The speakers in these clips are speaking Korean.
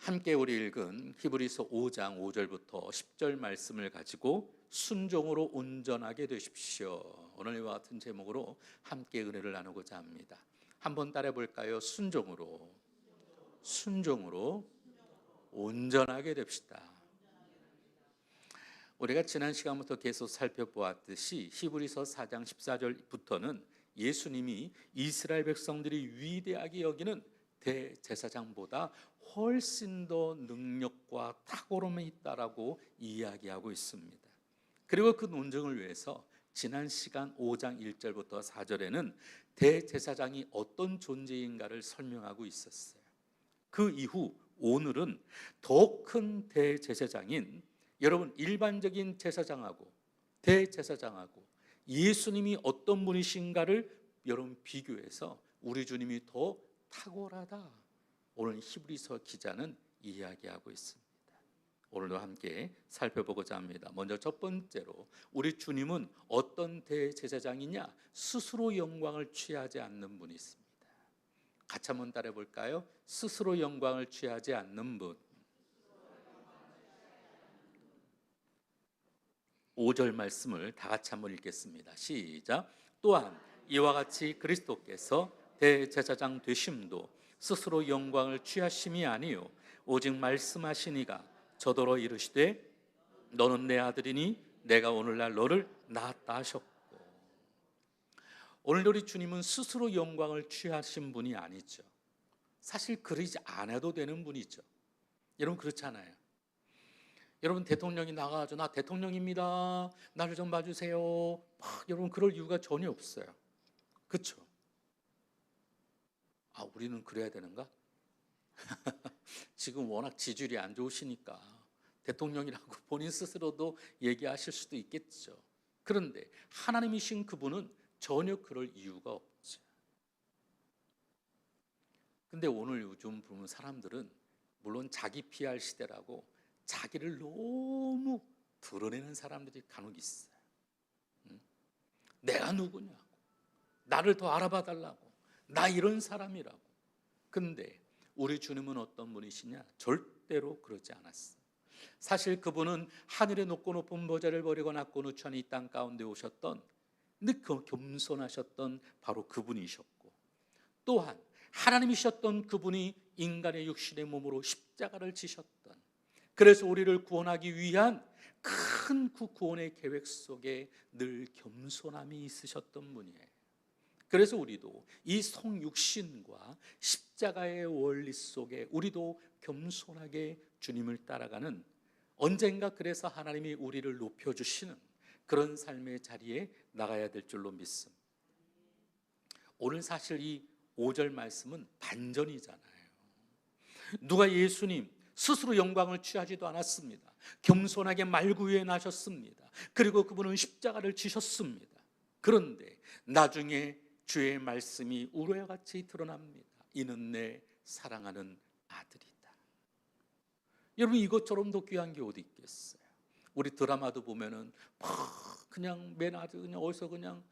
함께 우리 읽은 히브리서 5장 5절부터 10절 말씀을 가지고 순종으로 온전하게 되십시오. 오늘 이와 같은 제목으로 함께 은혜를 나누고자 합니다. 한번 따라해 볼까요? 순종으로 온전하게 됩시다. 우리가 지난 시간부터 계속 살펴보았듯이 히브리서 4장 14절부터는 예수님이 이스라엘 백성들이 위대하게 여기는 대제사장보다 훨씬 더 능력과 탁월함이 있다라고 이야기하고 있습니다. 그리고 그 논증을 위해서 지난 시간 5장 1절부터 4절에는 대제사장이 어떤 존재인가를 설명하고 있었어요. 그 이후 오늘은 더 큰 대제사장인 여러분 일반적인 제사장하고 대제사장하고 예수님이 어떤 분이신가를 여러분 비교해서 우리 주님이 더 탁월하다, 오늘 히브리서 기자는 이야기하고 있습니다. 오늘도 함께 살펴보고자 합니다. 먼저 첫 번째로 우리 주님은 어떤 대제사장이냐? 스스로 영광을 취하지 않는 분이 있습니다. 같이 한번 따라해 볼까요? 스스로 영광을 취하지 않는 분. 5절 말씀을 다 같이 한번 읽겠습니다. 시작. 또한 이와 같이 그리스도께서 대제사장 되심도 스스로 영광을 취하심이 아니요 오직 말씀하시니가 저더러 이르시되 너는 내 아들이니 내가 오늘날 너를 낳았다 하셨고. 오늘 우리 주님은 스스로 영광을 취하신 분이 아니죠. 사실 그러지 않아도 되는 분이죠. 여러분 그렇잖아요. 여러분 대통령이 나가서 나 대통령입니다, 나를 좀 봐주세요, 여러분 그럴 이유가 전혀 없어요. 그렇죠? 우리는 그래야 되는가? 지금 워낙 지질이 안 좋으시니까 대통령이라고 본인 스스로도 얘기하실 수도 있겠죠. 그런데 하나님이신 그분은 전혀 그럴 이유가 없죠. 근데 오늘 요즘 보면 사람들은 물론 자기 PR 시대라고 자기를 너무 드러내는 사람들이 간혹 있어요. 내가 누구냐고, 나를 더 알아봐 달라고, 나 이런 사람이라고. 근데 우리 주님은 어떤 분이시냐? 절대로 그러지 않았어요. 사실 그분은 하늘의 높고 높은 보좌를 버리고 낮고 누추한 이 땅 가운데 오셨던, 근데 겸손하셨던 바로 그분이셨고, 또한 하나님이셨던 그분이 인간의 육신의 몸으로 십자가를 지셨던, 그래서 우리를 구원하기 위한 큰 그 구원의 계획 속에 늘 겸손함이 있으셨던 분이에요. 그래서 우리도 이 성육신과 십자가의 원리 속에 우리도 겸손하게 주님을 따라가는, 언젠가 그래서 하나님이 우리를 높여주시는 그런 삶의 자리에 나가야 될 줄로 믿습니다. 오늘 사실 이 5절 말씀은 반전이잖아요. 누가 예수님 스스로 영광을 취하지도 않았습니다. 겸손하게 말구유에 나셨습니다. 그리고 그분은 십자가를 지셨습니다. 그런데 나중에 주의 말씀이 우레와 같이 드러납니다. 이는 내 사랑하는 아들이다. 여러분 이것처럼 더 귀한 게 어디 있겠어요? 우리 드라마도 보면은 막 그냥 맨 아들 그냥 어디서 그냥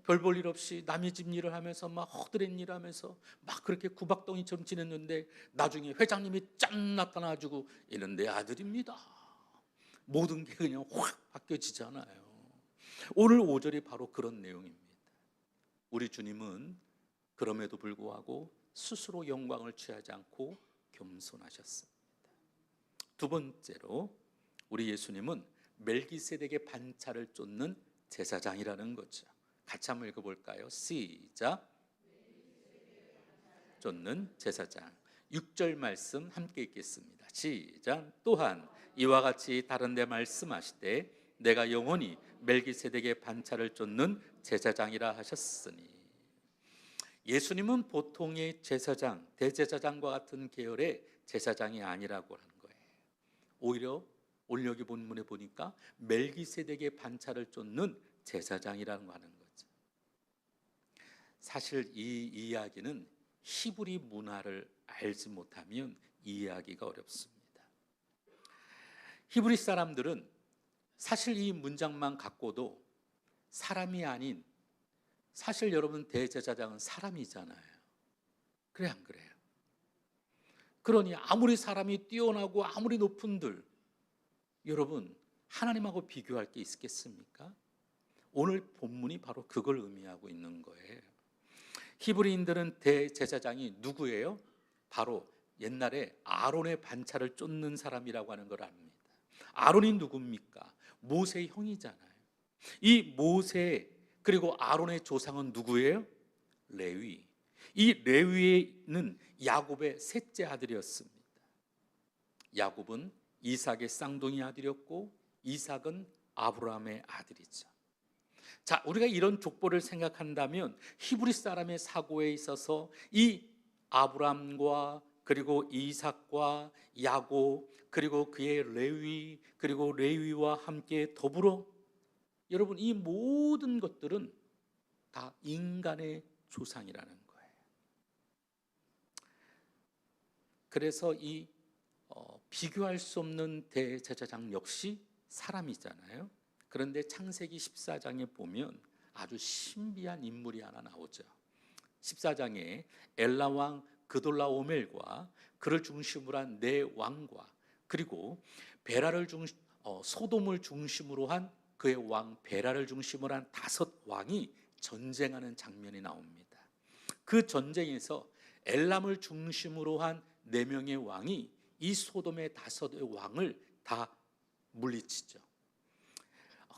별 볼 일 없이 남의 집 일을 하면서 막 허드렛 일을 하면서 막 그렇게 구박덩이처럼 지냈는데 나중에 회장님이 짠 나타나가지고 이는 내 아들입니다. 모든 게 그냥 확 바뀌어지잖아요. 오늘 5절이 바로 그런 내용입니다. 우리 주님은 그럼에도 불구하고 스스로 영광을 취하지 않고 겸손하셨습니다. 두 번째로 우리 예수님은 멜기세덱의 반차를 쫓는 제사장이라는 거죠. 같이 한번 읽어볼까요? 시작. 쫓는 제사장. 6절 말씀 함께 읽겠습니다. 시작. 또한 이와 같이 다른 데 말씀하시되 내가 영원히 멜기세덱의 반차를 쫓는 제사장이라 하셨으니. 예수님은 보통의 제사장, 대제사장과 같은 계열의 제사장이 아니라고 하는 거예요. 오히려 오늘 여기 본문에 보니까 멜기세덱의 반차를 쫓는 제사장이라는 거 하는 거죠. 사실 이 이야기는 히브리 문화를 알지 못하면 이해하기가 어렵습니다. 히브리 사람들은 사실 이 문장만 갖고도 사람이 아닌, 사실 여러분 대제사장은 사람이잖아요. 그래 안 그래요? 그러니 아무리 사람이 뛰어나고 아무리 높은들, 여러분 하나님하고 비교할 게 있겠습니까? 오늘 본문이 바로 그걸 의미하고 있는 거예요. 히브리인들은 대제사장이 누구예요? 바로 옛날에 아론의 반차를 쫓는 사람이라고 하는 걸 압니다. 아론이 누굽니까? 모세의 형이잖아요. 이 모세 그리고 아론의 조상은 누구예요? 레위. 이 레위는 야곱의 셋째 아들이었습니다. 야곱은 이삭의 쌍둥이 아들이었고 이삭은 아브라함의 아들이죠. 자, 우리가 이런 족보를 생각한다면 히브리 사람의 사고에 있어서 이 아브라함과 그리고 이삭과 야곱 그리고 그의 레위 그리고 레위와 함께 더불어 여러분 이 모든 것들은 다 인간의 조상이라는 거예요. 그래서 이 비교할 수 없는 대제사장 역시 사람이잖아요. 그런데 창세기 14장에 보면 아주 신비한 인물이 하나 나오죠. 14장에 엘라 왕 그돌라오멜과 그를 중심으로 한 네 왕과 그리고 소돔을 중심으로 한 그의 왕 베라를 중심으로 한 5 왕이 전쟁하는 장면이 나옵니다. 그 전쟁에서 엘람을 중심으로 한 4명의 왕이 이 소돔의 5 왕을 다 물리치죠.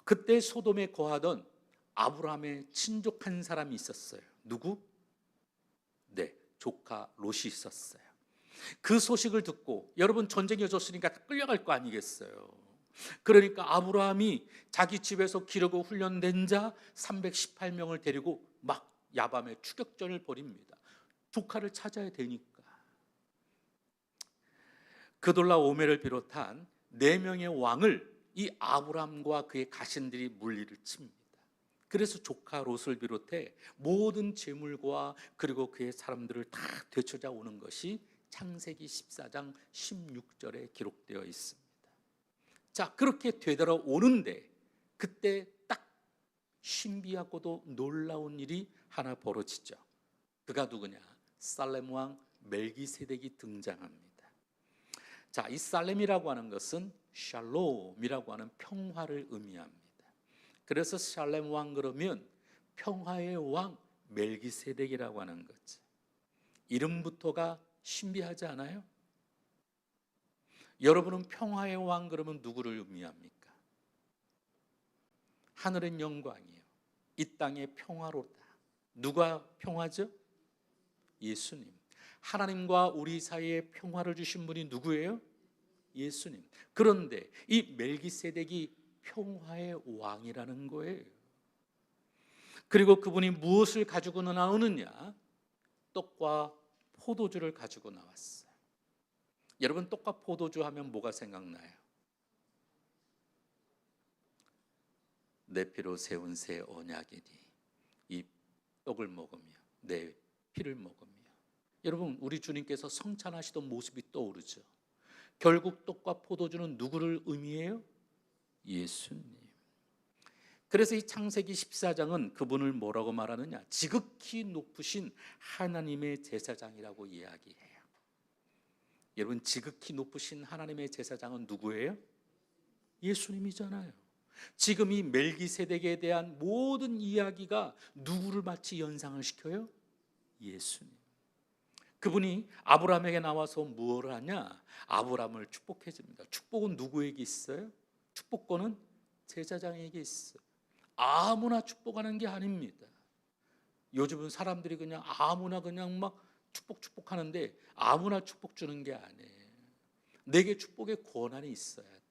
그때 소돔에 거하던 아브라함의 친족 한 사람이 있었어요. 누구? 네, 조카 롯이 있었어요. 그 소식을 듣고 여러분 전쟁이 졌으니까 끌려갈 거 아니겠어요. 그러니까 아브라함이 자기 집에서 기르고 훈련된 자 318명을 데리고 막 야밤에 추격전을 벌입니다. 조카를 찾아야 되니까. 그돌라오멜을 비롯한 4명의 왕을 이 아브라함과 그의 가신들이 물리를 칩니다. 그래서 조카 롯을 비롯해 모든 재물과 그리고 그의 사람들을 다 되찾아 오는 것이 창세기 14장 16절에 기록되어 있습니다. 자, 그렇게 되돌아오는데 그때 딱 신비하고도 놀라운 일이 하나 벌어지죠. 그가 누구냐? 살렘 왕 멜기세덱이 등장합니다. 자, 이 살렘이라고 하는 것은 샬롬이라고 하는 평화를 의미합니다. 그래서 살렘 왕 그러면 평화의 왕 멜기세덱이라고 하는 거죠. 이름부터가 신비하지 않아요? 여러분은 평화의 왕 그러면 누구를 의미합니까? 하늘은 영광이요 이 땅의 평화로다. 누가 평화죠? 예수님. 하나님과 우리 사이에 평화를 주신 분이 누구예요? 예수님. 그런데 이 멜기세덱이 평화의 왕이라는 거예요. 그리고 그분이 무엇을 가지고 나오느냐? 떡과 포도주를 가지고 나왔어요. 여러분 떡과 포도주 하면 뭐가 생각나요? 내 피로 세운 새 언약이니 이 떡을 먹으며 내 피를 먹으며. 여러분 우리 주님께서 성찬하시던 모습이 떠오르죠. 결국 떡과 포도주는 누구를 의미해요? 예수님. 그래서 이 창세기 14장은 그분을 뭐라고 말하느냐? 지극히 높으신 하나님의 제사장이라고 이야기해요. 여러분 지극히 높으신 하나님의 제사장은 누구예요? 예수님이잖아요. 지금 이 멜기세덱에 대한 모든 이야기가 누구를 마치 연상을 시켜요? 예수님. 그분이 아브라함에게 나와서 무엇을 하냐? 아브라함을 축복해 줍니다. 축복은 누구에게 있어요? 축복권은 제사장에게 있어요. 아무나 축복하는 게 아닙니다. 요즘은 사람들이 그냥 아무나 그냥 막 축복하는데 아무나 축복 주는 게 아니에요. 내게 축복의 권한이 있어야 돼요.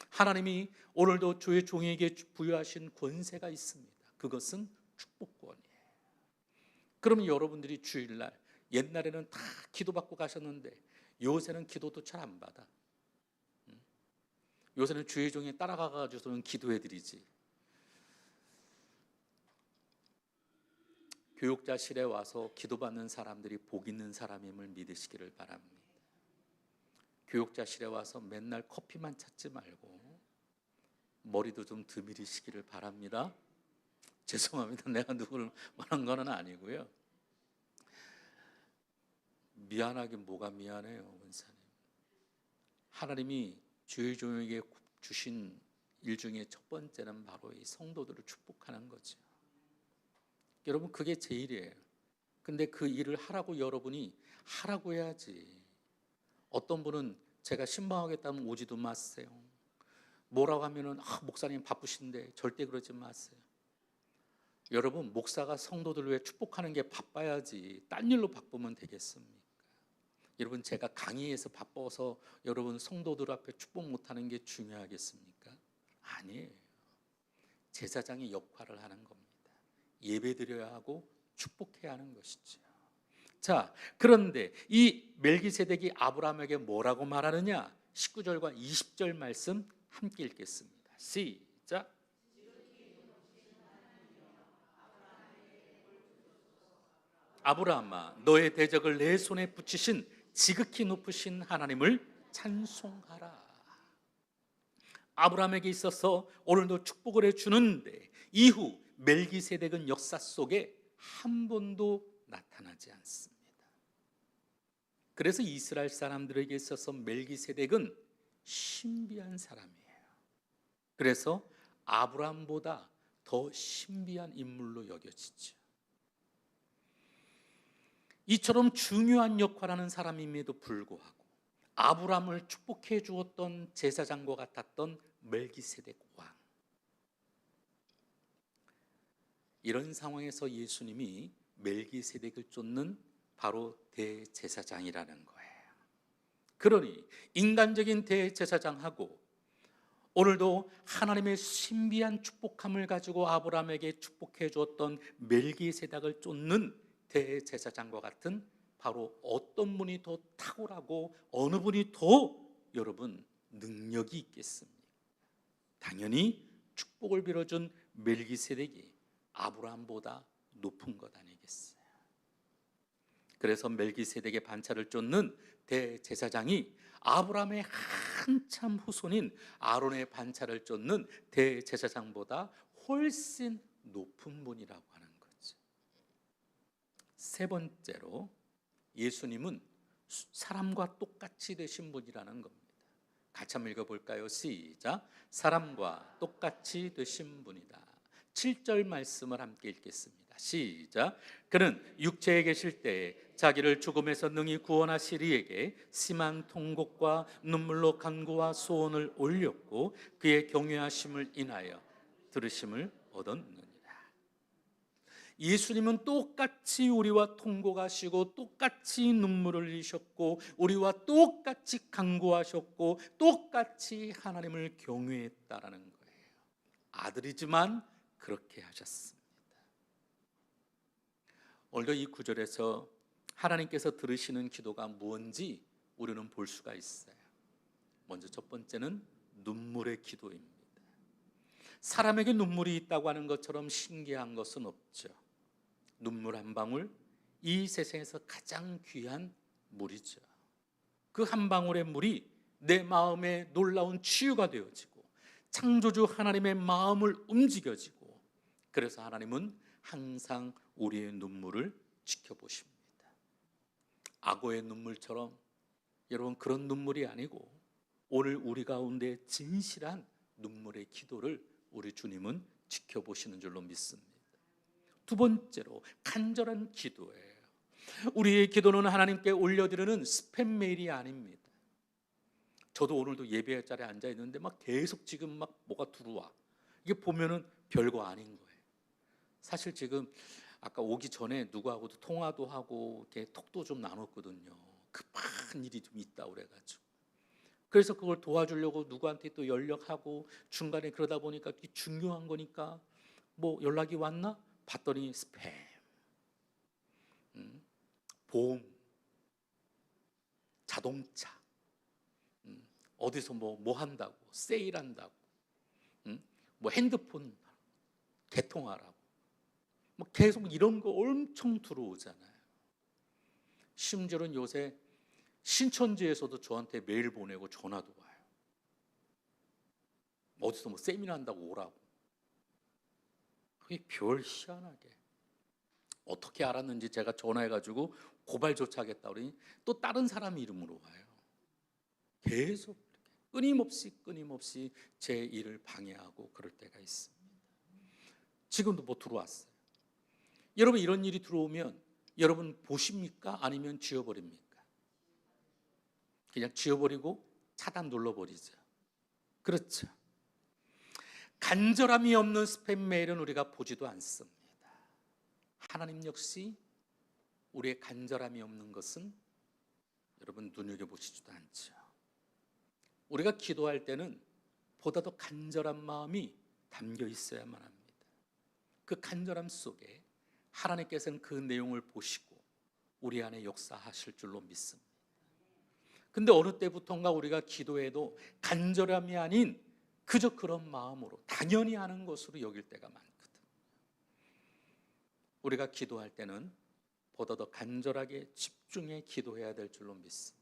하나님이 오늘도 주의 종에게 부여하신 권세가 있습니다. 그것은 축복권이에요. 그러면 여러분들이 주일날 옛날에는 다 기도받고 가셨는데 요새는 기도도 잘 안 받아. 요새는 주의 종에 따라가가지고는 기도해드리지. 교육자실에 와서 기도받는 사람들이 복 있는 사람임을 믿으시기를 바랍니다. 교육자실에 와서 맨날 커피만 찾지 말고 머리도 좀 드미리시기를 바랍니다. 죄송합니다. 내가 누구를 말한 건 아니고요. 미안하긴 뭐가 미안해요, 원사님. 하나님이 주의 종에게 주신 일 중에 첫 번째는 바로 이 성도들을 축복하는 거죠. 여러분, 그게 제일이에요. 근데 그 일을 하라고 여러분이 하라고 해야지. 어떤 분은 제가 신방하겠다면 오지도 마세요. 뭐라고 하면은 목사님 바쁘신데, 절대 그러지 마세요. 여러분, 목사가 성도들 위해 축복하는 게 바빠야지 딴 일로 바쁘면 되겠습니까? 여러분, 제가 강의에서 바빠서 여러분 성도들 앞에 축복 못하는 게 중요하겠습니까? 아니에요. 제사장의 역할을 하는 겁니다. 예배드려야 하고 축복해야 하는 것이죠. 자, 그런데 이 멜기세덱이 아브라함에게 뭐라고 말하느냐? 19절과 20절 말씀 함께 읽겠습니다. 시작. 아브라함아, 너의 대적을 내 손에 붙이신 지극히 높으신 하나님을 찬송하라. 아브라함에게 있어서 오늘도 축복을 해주는데, 이후 멜기세덱은 역사 속에 한 번도 나타나지 않습니다. 그래서 이스라엘 사람들에게 있어서 멜기세덱은 신비한 사람이에요. 그래서 아브라함보다 더 신비한 인물로 여겨지죠. 이처럼 중요한 역할을 하는 사람임에도 불구하고 아브라함을 축복해 주었던 제사장과 같았던 멜기세덱 왕, 이런 상황에서 예수님이 멜기세덱을 쫓는 바로 대제사장이라는 거예요. 그러니 인간적인 대제사장하고 오늘도 하나님의 신비한 축복함을 가지고 아브라함에게 축복해 주었던 멜기세덱을 쫓는 대제사장과 같은 바로 어떤 분이 더 탁월하고 어느 분이 더 여러분 능력이 있겠습니까? 당연히 축복을 빌어준 멜기세덱이 아브라함보다 높은 것 아니겠어요? 그래서 멜기세덱의 반차를 쫓는 대제사장이 아브라함의 한참 후손인 아론의 반차를 쫓는 대제사장보다 훨씬 높은 분이라고 하는 거죠. 세 번째로 예수님은 사람과 똑같이 되신 분이라는 겁니다. 같이 한번 읽어볼까요? 시작. 사람과 똑같이 되신 분이다. 7절 말씀을 함께 읽겠습니다. 시작. 그는 육체에 계실 때에 자기를 죽음에서 능히 구원하실 이에게 심한 통곡과 눈물로 간구와 소원을 올렸고 그의 경외하심을 인하여 들으심을 얻었느니라. 예수님은 똑같이 우리와 통곡하시고 똑같이 눈물을 흘리셨고 우리와 똑같이 간구하셨고 똑같이 하나님을 경외했다라는 거예요. 아들이지만 그렇게 하셨습니다. 오늘도 이 구절에서 하나님께서 들으시는 기도가 뭔지 우리는 볼 수가 있어요. 먼저 첫 번째는 눈물의 기도입니다. 사람에게 눈물이 있다고 하는 것처럼 신기한 것은 없죠. 눈물 한 방울, 이 세상에서 가장 귀한 물이죠. 그 한 방울의 물이 내 마음에 놀라운 치유가 되어지고 창조주 하나님의 마음을 움직여지고, 그래서 하나님은 항상 우리의 눈물을 지켜보십니다. 악어의 눈물처럼 여러분 그런 눈물이 아니고 오늘 우리 가운데 진실한 눈물의 기도를 우리 주님은 지켜보시는 줄로 믿습니다. 두 번째로 간절한 기도예요. 우리의 기도는 하나님께 올려드리는 스팸 메일이 아닙니다. 저도 오늘도 예배 자리에 앉아 있는데 막 계속 지금 막 뭐가 들어와. 이게 보면은 별거 아닌 거예요. 사실 지금 아까 오기 전에 누구하고도 통화도 하고 이렇게 톡도 좀 나눴거든요. 급한 일이 좀 있다 그래가지고. 그래서 그걸 도와주려고 누구한테 또 연락하고 중간에 그러다 보니까 중요한 거니까 뭐 연락이 왔나? 봤더니 스팸, 보험, 자동차, 어디서 뭐 한다고, 세일한다고, 뭐 핸드폰 개통하라고, 뭐 계속 이런 거 엄청 들어오잖아요. 심지어는 요새 신천지에서도 저한테 메일 보내고 전화도 와요. 어디서 뭐 세미나 한다고 오라고. 그게 별 희한하게 어떻게 알았는지 제가 전화해가지고 고발조차 하겠다 그러니 또 다른 사람 이름으로 와요. 계속 끊임없이 제 일을 방해하고 그럴 때가 있습니다. 지금도 뭐 들어왔어요. 여러분 이런 일이 들어오면 여러분 보십니까? 아니면 지워버립니까? 그냥 지워버리고 차단 눌러버리죠. 그렇죠. 간절함이 없는 스팸 메일은 우리가 보지도 않습니다. 하나님 역시 우리의 간절함이 없는 것은 여러분 눈여겨보시지도 않죠. 우리가 기도할 때는 보다 더 간절한 마음이 담겨 있어야만 합니다. 그 간절함 속에 하나님께서는 그 내용을 보시고 우리 안에 역사하실 줄로 믿습니다. 근데 어느 때부턴가 우리가 기도해도 간절함이 아닌 그저 그런 마음으로 당연히 하는 것으로 여길 때가 많거든. 우리가 기도할 때는 보다 더 간절하게 집중해 기도해야 될 줄로 믿습니다.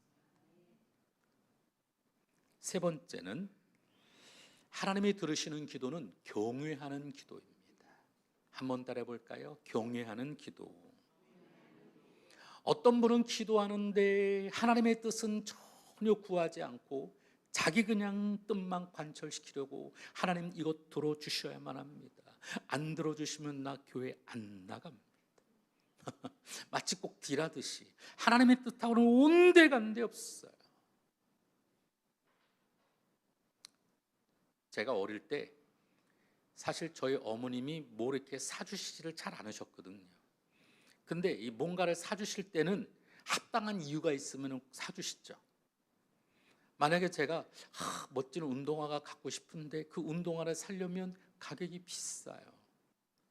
세 번째는 하나님이 들으시는 기도는 경외하는 기도입니다. 한번 따라해 볼까요? 경외하는 기도. 어떤 분은 기도하는데 하나님의 뜻은 전혀 구하지 않고 자기 그냥 뜻만 관철시키려고 하나님 이것 들어주셔야만 합니다. 안 들어주시면 나 교회 안 나갑니다. 마치 꼭 딜하듯이 하나님의 뜻하고는 온데간데 없어요. 제가 어릴 때 사실 저희 어머님이 뭘 이렇게 사주시지를 잘 않으셨거든요. 근데 이 뭔가를 사주실 때는 합당한 이유가 있으면 사주시죠. 만약에 제가 멋진 운동화가 갖고 싶은데 그 운동화를 사려면 가격이 비싸요.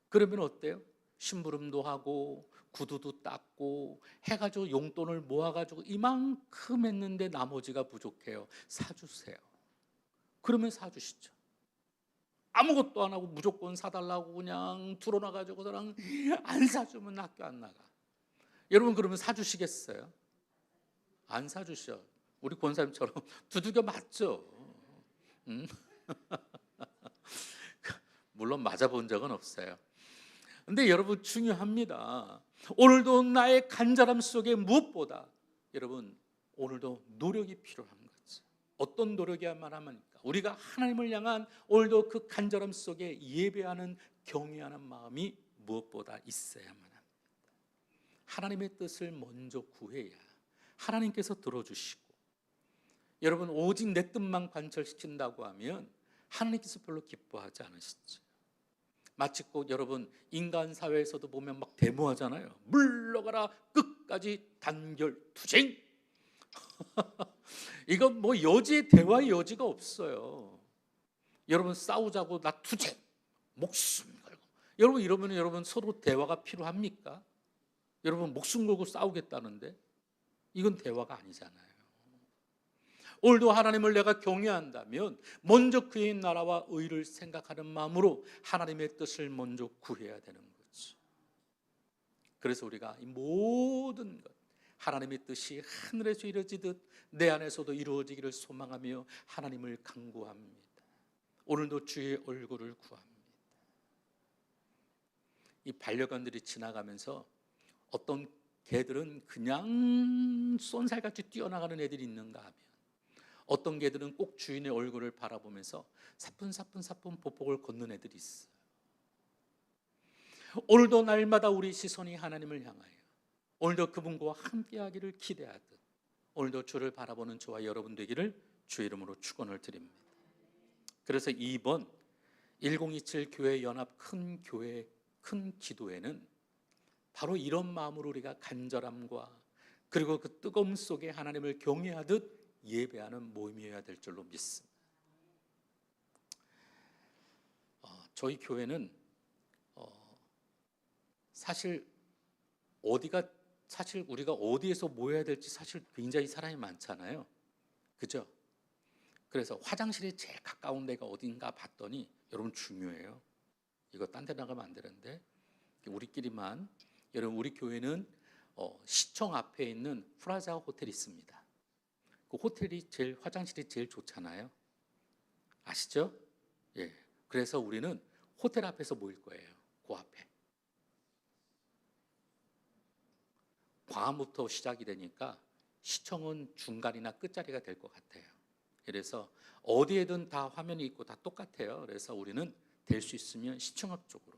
그러면 어때요? 심부름도 하고 구두도 닦고 해가지고 용돈을 모아가지고 이만큼 했는데 나머지가 부족해요. 사주세요. 그러면 사주시죠. 아무것도 안 하고 무조건 사달라고 그냥 들어놔가지고 그냥 안 사주면 학교 안 나가. 여러분 그러면 사주시겠어요? 안 사주셔. 우리 권사님처럼 두들겨 맞죠. 물론 맞아본 적은 없어요. 근데 여러분 중요합니다. 오늘도 나의 간절함 속에 무엇보다 여러분 오늘도 노력이 필요한 거죠. 어떤 노력이야만 합니까? 우리가 하나님을 향한 오늘도 그 간절함 속에 예배하는 경외하는 마음이 무엇보다 있어야만 합니다. 하나님의 뜻을 먼저 구해야 하나님께서 들어주시고, 여러분 오직 내 뜻만 관철시킨다고 하면 하나님께서 별로 기뻐하지 않으시죠. 마치 꼭 여러분 인간 사회에서도 보면 막 데모하잖아요. 물러가라 끝까지 단결투쟁. 이건 뭐 여지의 대화의 여지가 없어요. 여러분 싸우자고 나 투쟁 목숨 걸고, 여러분 이러면 여러분 서로 대화가 필요합니까? 여러분 목숨 걸고 싸우겠다는데 이건 대화가 아니잖아요. 오늘도 하나님을 내가 경외한다면 먼저 그의 나라와 의를 생각하는 마음으로 하나님의 뜻을 먼저 구해야 되는 거죠. 그래서 우리가 이 모든 것 하나님의 뜻이 하늘에서 이루어지듯 내 안에서도 이루어지기를 소망하며 하나님을 간구합니다. 오늘도 주의 얼굴을 구합니다. 이 반려견들이 지나가면서 어떤 개들은 그냥 쏜살같이 뛰어나가는 애들이 있는가 하면 어떤 개들은 꼭 주인의 얼굴을 바라보면서 사뿐사뿐 보폭을 걷는 애들이 있어요. 오늘도 날마다 우리 시선이 하나님을 향하여 오늘도 그분과 함께하기를 기대하듯 오늘도 주를 바라보는 저와 여러분 되기를 주의 이름으로 축원을 드립니다. 그래서 이번 1027 교회 연합 큰 교회 큰 기도회는 바로 이런 마음으로 우리가 간절함과 그리고 그 뜨거움 속에 하나님을 경외하듯 예배하는 모임이어야 될 줄로 믿습니다. 저희 교회는 사실 우리가 어디에서 모여야 될지 사실 굉장히 사람이 많잖아요. 그죠? 그래서 화장실이 제일 가까운 데가 어딘가 봤더니 여러분 중요해요. 이거 딴 데 나가면 안 되는데 우리끼리만. 여러분 우리 교회는 시청 앞에 있는 프라자 호텔이 있습니다. 그 호텔이 화장실이 제일 좋잖아요. 아시죠? 예. 그래서 우리는 호텔 앞에서 모일 거예요. 그 앞에. 광화문부터 시작이 되니까 시청은 중간이나 끝자리가 될 것 같아요. 그래서 어디에든 다 화면이 있고 다 똑같아요. 그래서 우리는 될 수 있으면 시청 앞 쪽으로,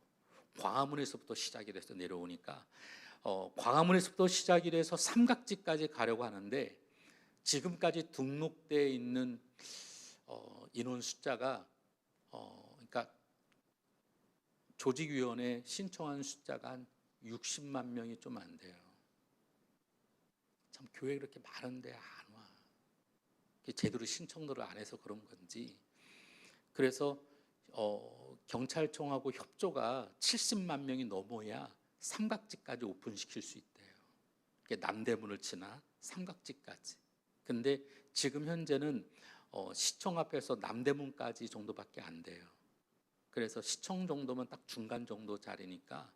광화문에서부터 시작이 돼서 내려오니까 광화문에서부터 시작이 돼서 삼각지까지 가려고 하는데, 지금까지 등록되어 있는 인원 숫자가 그러니까 조직위원회 신청한 숫자가 한 60만 명이 좀 안 돼요. 참 교회 그렇게 많은데 안 와. 제대로 신청도를 안 해서 그런 건지. 그래서 경찰청하고 협조가 70만 명이 넘어야 삼각지까지 오픈시킬 수 있대요. 남대문을 지나 삼각지까지. 근데 지금 현재는 시청 앞에서 남대문까지 정도밖에 안 돼요. 그래서 시청 정도면 딱 중간 정도 자리니까,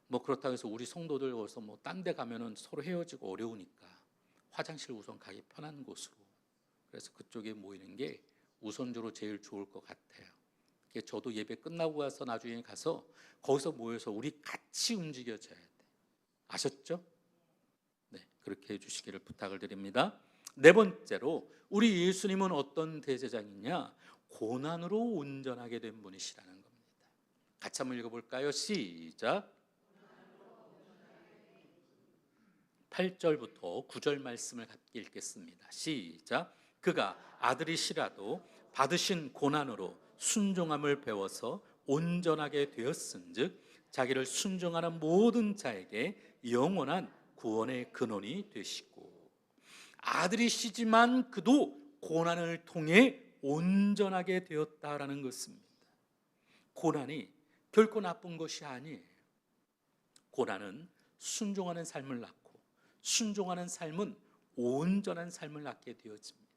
뭐 그렇다고 해서 우리 성도들 어서 뭐 딴 데 가면은 서로 헤어지고 어려우니까 화장실 우선 가기 편한 곳으로, 그래서 그쪽에 모이는 게 우선적으로 제일 좋을 것 같아요. 저도 예배 끝나고 가서 나중에 가서 거기서 모여서 우리 같이 움직여져야 돼. 아셨죠? 네, 그렇게 해주시기를 부탁을 드립니다. 네 번째로, 우리 예수님은 어떤 대제사장이냐? 고난으로 온전하게 된 분이시라는 겁니다. 같이 한번 읽어볼까요? 시작. 8절부터 9절 말씀을 함께 읽겠습니다. 시작. 그가 아들이시라도 받으신 고난으로 순종함을 배워서 온전하게 되었은즉 자기를 순종하는 모든 자에게 영원한 구원의 근원이 되시고, 아들이시지만 그도 고난을 통해 온전하게 되었다라는 것입니다. 고난이 결코 나쁜 것이 아니에요. 고난은 순종하는 삶을 낳고, 순종하는 삶은 온전한 삶을 낳게 되어집니다.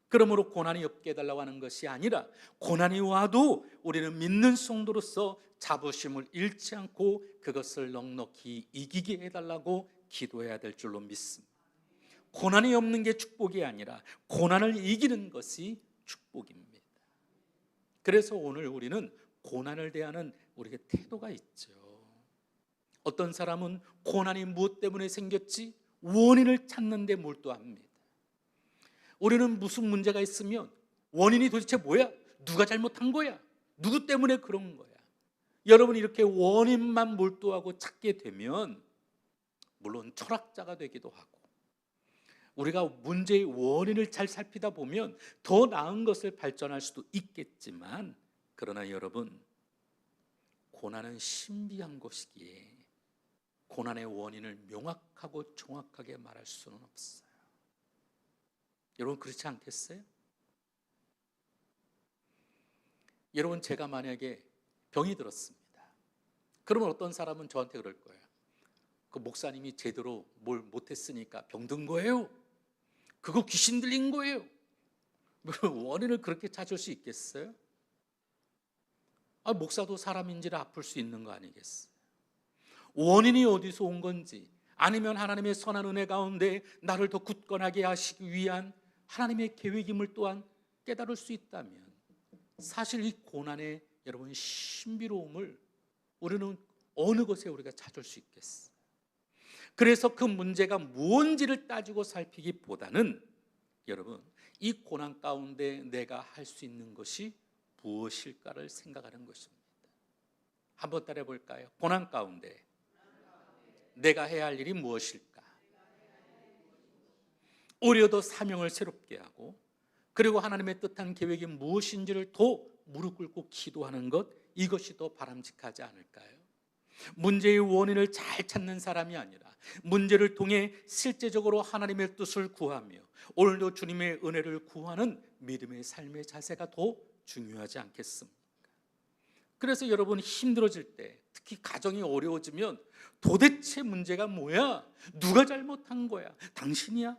그러므로 고난이 없게 해달라고 하는 것이 아니라, 고난이 와도 우리는 믿는 성도로서 자부심을 잃지 않고 그것을 넉넉히 이기게 해달라고 기도해야 될 줄로 믿습니다. 고난이 없는 게 축복이 아니라 고난을 이기는 것이 축복입니다. 그래서 오늘 우리는 고난을 대하는 우리의 태도가 있죠. 어떤 사람은 고난이 무엇 때문에 생겼지 원인을 찾는 데 몰두합니다. 우리는 무슨 문제가 있으면 원인이 도대체 뭐야? 누가 잘못한 거야? 누구 때문에 그런 거야? 여러분, 이렇게 원인만 몰두하고 찾게 되면 물론 철학자가 되기도 하고, 우리가 문제의 원인을 잘 살피다 보면 더 나은 것을 발전할 수도 있겠지만, 그러나 여러분, 고난은 신비한 것이기에 고난의 원인을 명확하고 정확하게 말할 수는 없어요. 여러분, 그렇지 않겠어요? 여러분, 제가 만약에 병이 들었습니다. 그러면 어떤 사람은 저한테 그럴 거예요. 그 목사님이 제대로 뭘 못했으니까 병든 거예요. 그거 귀신 들린 거예요. 원인을 그렇게 찾을 수 있겠어요? 목사도 사람인지라 아플 수 있는 거 아니겠어요? 원인이 어디서 온 건지, 아니면 하나님의 선한 은혜 가운데 나를 더 굳건하게 하시기 위한 하나님의 계획임을 또한 깨달을 수 있다면, 사실 이 고난의 여러분 신비로움을 우리는 어느 것에 우리가 찾을 수 있겠어요? 그래서 그 문제가 무엇인지를 따지고 살피기보다는, 여러분, 이 고난 가운데 내가 할 수 있는 것이 무엇일까를 생각하는 것입니다. 한번 따라해 볼까요? 고난 가운데 내가 해야 할 일이 무엇일까? 오히려 더 사명을 새롭게 하고, 그리고 하나님의 뜻한 계획이 무엇인지를 더 무릎 꿇고 기도하는 것, 이것이 더 바람직하지 않을까요? 문제의 원인을 잘 찾는 사람이 아니라 문제를 통해 실제적으로 하나님의 뜻을 구하며 오늘도 주님의 은혜를 구하는 믿음의 삶의 자세가 더 중요하지 않겠습니까? 그래서 여러분, 힘들어질 때, 특히 가정이 어려워지면 도대체 문제가 뭐야? 누가 잘못한 거야? 당신이야?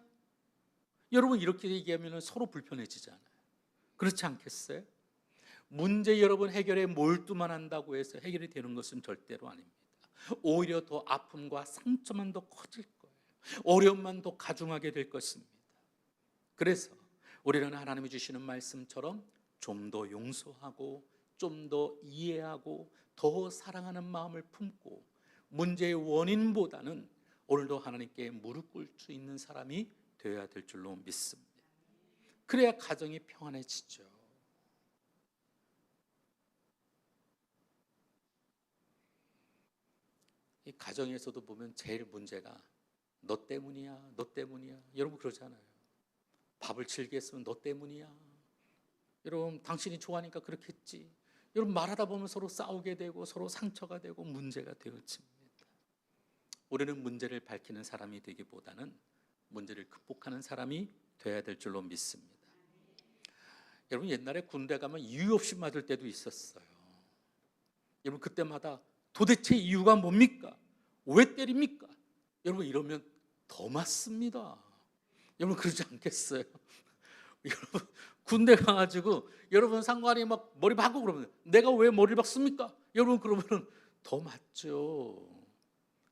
여러분, 이렇게 얘기하면 서로 불편해지잖아요. 그렇지 않겠어요? 문제 여러분 해결에 몰두만 한다고 해서 해결이 되는 것은 절대로 아닙니다. 오히려 더 아픔과 상처만 더 커질 거예요. 어려움만 더 가중하게 될 것입니다. 그래서 우리는 하나님이 주시는 말씀처럼 좀 더 용서하고, 좀 더 이해하고, 더 사랑하는 마음을 품고, 문제의 원인보다는 오늘도 하나님께 무릎 꿇을 수 있는 사람이 되어야 될 줄로 믿습니다. 그래야 가정이 평안해지죠. 이 가정에서도 보면 제일 문제가 너 때문이야, 너 때문이야. 여러분 그러잖아요. 밥을 질게 했으면 너 때문이야. 여러분 당신이 좋아하니까 그렇게 했지. 여러분 말하다 보면 서로 싸우게 되고 서로 상처가 되고 문제가 되어집니다. 우리는 문제를 밝히는 사람이 되기보다는 문제를 극복하는 사람이 돼야 될 줄로 믿습니다. 여러분 옛날에 군대 가면 이유 없이 맞을 때도 있었어요. 여러분 그때마다 도대체 이유가 뭡니까? 왜 때립니까? 여러분 이러면 더 맞습니다. 여러분 그러지 않겠어요? 여러분 군대 가가지고 여러분 상관이 막 머리 박고 그러면 내가 왜 머리를 박습니까? 여러분 그러면 더 맞죠.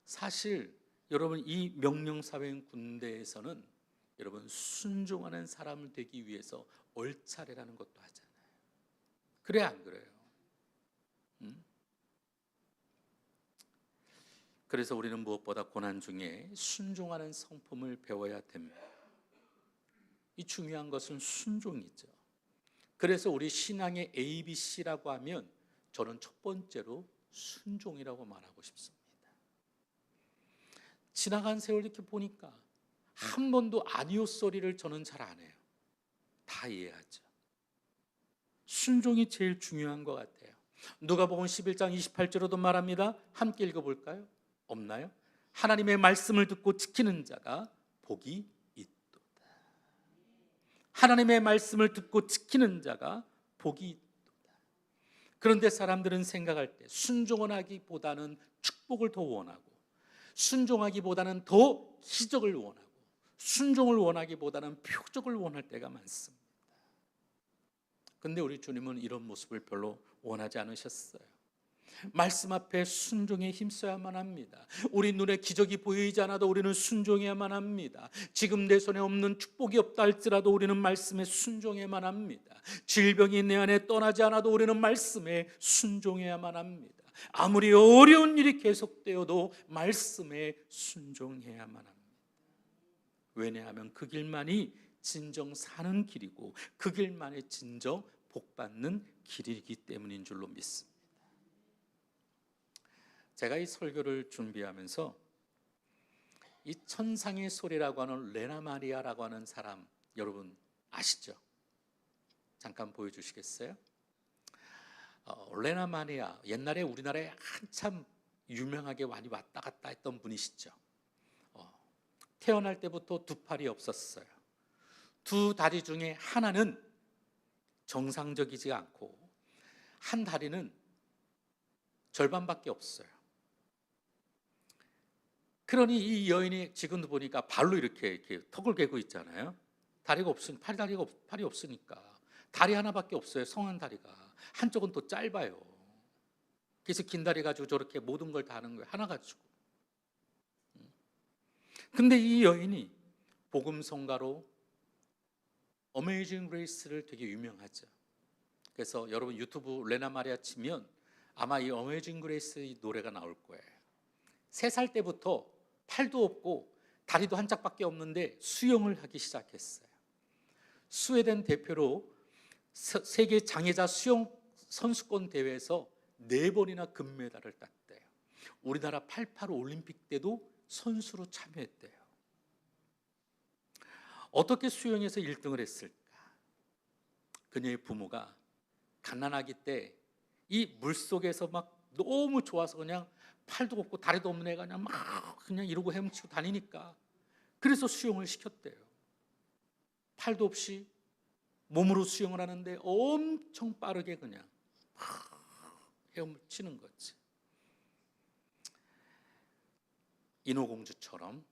사실 여러분 이 명령사회인 군대에서는 여러분 순종하는 사람을 되기 위해서 얼차례라는 것도 하잖아요. 그래 안 그래요? 그래서 우리는 무엇보다 고난 중에 순종하는 성품을 배워야 됩니다. 이 중요한 것은 순종이죠. 그래서 우리 신앙의 ABC라고 하면 저는 첫 번째로 순종이라고 말하고 싶습니다. 지나간 세월 이렇게 보니까 한 번도 아니오 소리를 저는 잘 안 해요. 다 이해하죠. 순종이 제일 중요한 것 같아요. 누가복음 11장 28절로도 말합니다. 함께 읽어볼까요? 없나요? 하나님의 말씀을 듣고 지키는 자가 복이 있도다. 하나님의 말씀을 듣고 지키는 자가 복이 있도다. 그런데 사람들은 생각할 때 순종을 하기보다는 축복을 더 원하고, 순종하기보다는 더 기적을 원하고, 순종을 원하기보다는 표적을 원할 때가 많습니다. 그런데 우리 주님은 이런 모습을 별로 원하지 않으셨어요. 말씀 앞에 순종에 힘써야만 합니다. 우리 눈에 기적이 보이지 않아도 우리는 순종해야만 합니다. 지금 내 손에 없는 축복이 없다 할지라도 우리는 말씀에 순종해야만 합니다. 질병이 내 안에 떠나지 않아도 우리는 말씀에 순종해야만 합니다. 아무리 어려운 일이 계속되어도 말씀에 순종해야만 합니다. 왜냐하면 그 길만이 진정 사는 길이고 그 길만이 진정 복받는 길이기 때문인 줄로 믿습니다. 제가 이 설교를 준비하면서 이 천상의 소리라고 하는 레나 마리아라고 하는 사람 여러분 아시죠? 잠깐 보여주시겠어요? 레나 마리아 옛날에 우리나라에 한참 유명하게 많이 왔다 갔다 했던 분이시죠. 태어날 때부터 두 팔이 없었어요. 두 다리 중에 하나는 정상적이지 않고 한 다리는 절반밖에 없어요. 그러니 이 여인이 지금도 보니까 발로 이렇게 턱을 개고 있잖아요. 다리가 없으니까 팔이 없으니까 다리 하나밖에 없어요. 성한 다리가 한쪽은 또 짧아요. 그래서 긴 다리 가지고 저렇게 모든 걸 다 하는 거예요. 하나 가지고. 근데 이 여인이 복음성가로 어메이징 그레이스를 되게 유명하죠. 그래서 여러분 유튜브 레나 마리아 치면 아마 이 어메이징 그레이스 이 노래가 나올 거예요. 3살 때부터 팔도 없고 다리도 한 짝밖에 없는데 수영을 하기 시작했어요. 스웨덴 대표로 세계 장애자 수영 선수권 대회에서 4번이나 금메달을 땄대요. 우리나라 88 올림픽 때도 선수로 참여했대요. 어떻게 수영에서 1등을 했을까? 그녀의 부모가 갓난아기 때 이 물속에서 막 너무 좋아서 그냥 팔도 없고 다리도 없는 애가 그냥 막 그냥 이러고 헤엄치고 다니니까 그래서 수영을 시켰대요. 팔도 없이 몸으로 수영을 하는데 엄청 빠르게 그냥 헤엄치는 거지. 인어공주처럼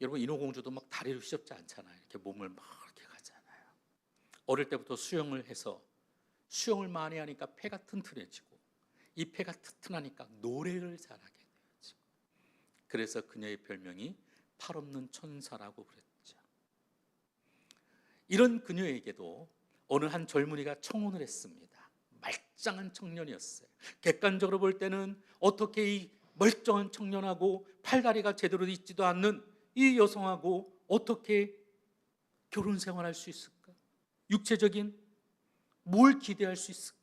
여러분 인어공주도 막 다리를 휘젓지 않잖아요. 이렇게 몸을 막 이렇게 가잖아요. 어릴 때부터 수영을 해서 수영을 많이 하니까 폐가 튼튼해지고 이 폐가 튼튼하니까 노래를 잘하게 되어지고 그래서 그녀의 별명이 팔 없는 천사라고 그랬죠. 이런 그녀에게도 어느 한 젊은이가 청혼을 했습니다. 말짱한 청년이었어요. 객관적으로 볼 때는 어떻게 이 멀쩡한 청년하고 팔다리가 제대로 있지도 않는 이 여성하고 어떻게 결혼 생활할 수 있을까? 육체적인 뭘 기대할 수 있을까?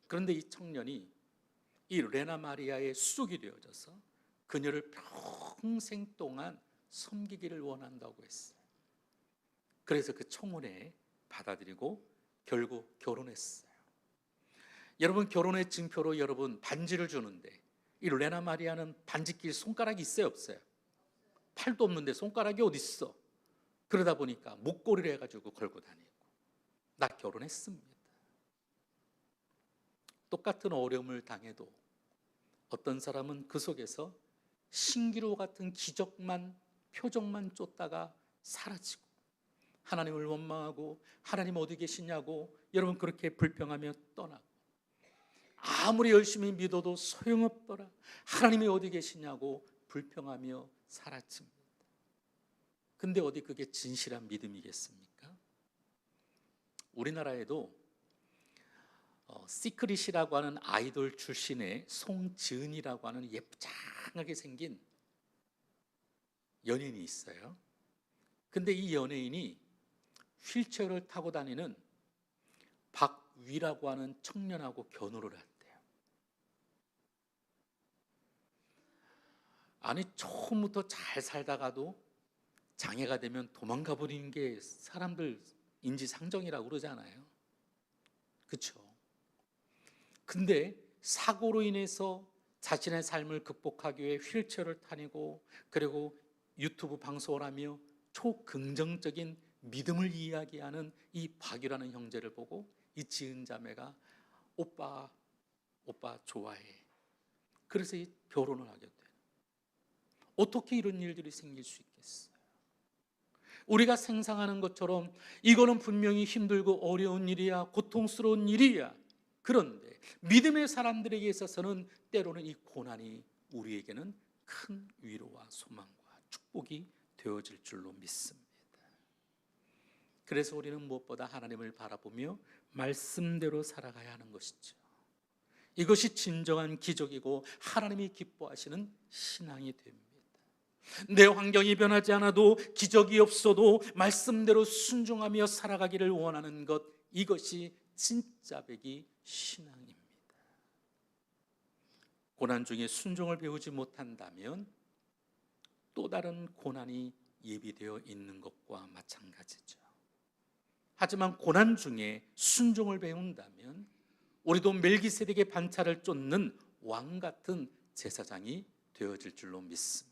그런데 이 청년이 이 레나 마리아의 수족이 되어져서 그녀를 평생 동안 섬기기를 원한다고 했어요. 그래서 그 청혼에 받아들이고 결국 결혼했어요. 여러분, 결혼의 증표로 여러분 반지를 주는데 이 레나 마리아는 반지 낄 손가락이 있어요, 없어요? 팔도 없는데 손가락이 어디 있어? 그러다 보니까 목걸이를 해가지고 걸고 다니고, 나 결혼했습니다. 똑같은 어려움을 당해도 어떤 사람은 그 속에서 신기루 같은 기적만, 표적만 쫓다가 사라지고, 하나님을 원망하고 하나님 어디 계시냐고 여러분 그렇게 불평하며 떠나고, 아무리 열심히 믿어도 소용없더라, 하나님이 어디 계시냐고 불평하며 사라집니다. 근데 어디 그게 진실한 믿음이겠습니까? 우리나라에도 시크릿이라고 하는 아이돌 출신의 송지은이라고 하는 예쁘장하게 생긴 연예인이 있어요. 근데 이 연예인이 휠체어를 타고 다니는 박위라고 하는 청년하고 결혼을 한대요. 아니, 처음부터 잘 살다가도 장애가 되면 도망가 버리는 게 사람들 인지상정이라고 그러잖아요. 그렇죠? 근데 사고로 인해서 자신의 삶을 극복하기 위해 휠체어를 타니고, 그리고 유튜브 방송을 하며 초긍정적인 믿음을 이야기하는 이 박유라는 형제를 보고 이 지은 자매가 오빠 좋아해. 그래서 이 결혼을 하게 돼요. 어떻게 이런 일들이 생길 수 있겠어요? 우리가 상상하는 것처럼 이거는 분명히 힘들고 어려운 일이야, 고통스러운 일이야. 그런데 믿음의 사람들에게 있어서는 때로는 이 고난이 우리에게는 큰 위로와 소망과 축복이 되어질 줄로 믿습니다. 그래서 우리는 무엇보다 하나님을 바라보며 말씀대로 살아가야 하는 것이죠. 이것이 진정한 기적이고 하나님이 기뻐하시는 신앙이 됩니다. 내 환경이 변하지 않아도, 기적이 없어도 말씀대로 순종하며 살아가기를 원하는 것, 이것이 진짜 배기 신앙입니다. 고난 중에 순종을 배우지 못한다면 또 다른 고난이 예비되어 있는 것과 마찬가지죠. 하지만 고난 중에 순종을 배운다면 우리도 멜기세덱의 반차를 쫓는 왕 같은 제사장이 되어질 줄로 믿습니다.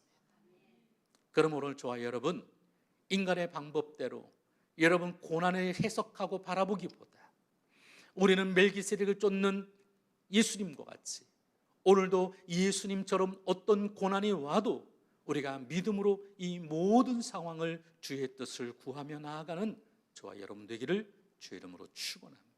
그럼 오늘 저와 여러분, 인간의 방법대로 여러분 고난을 해석하고 바라보기보다 우리는 멜기세덱을 쫓는 예수님과 같이 오늘도 예수님처럼 어떤 고난이 와도 우리가 믿음으로 이 모든 상황을 주의 뜻을 구하며 나아가는 저와 여러분 되기를 주의 이름으로 축원합니다.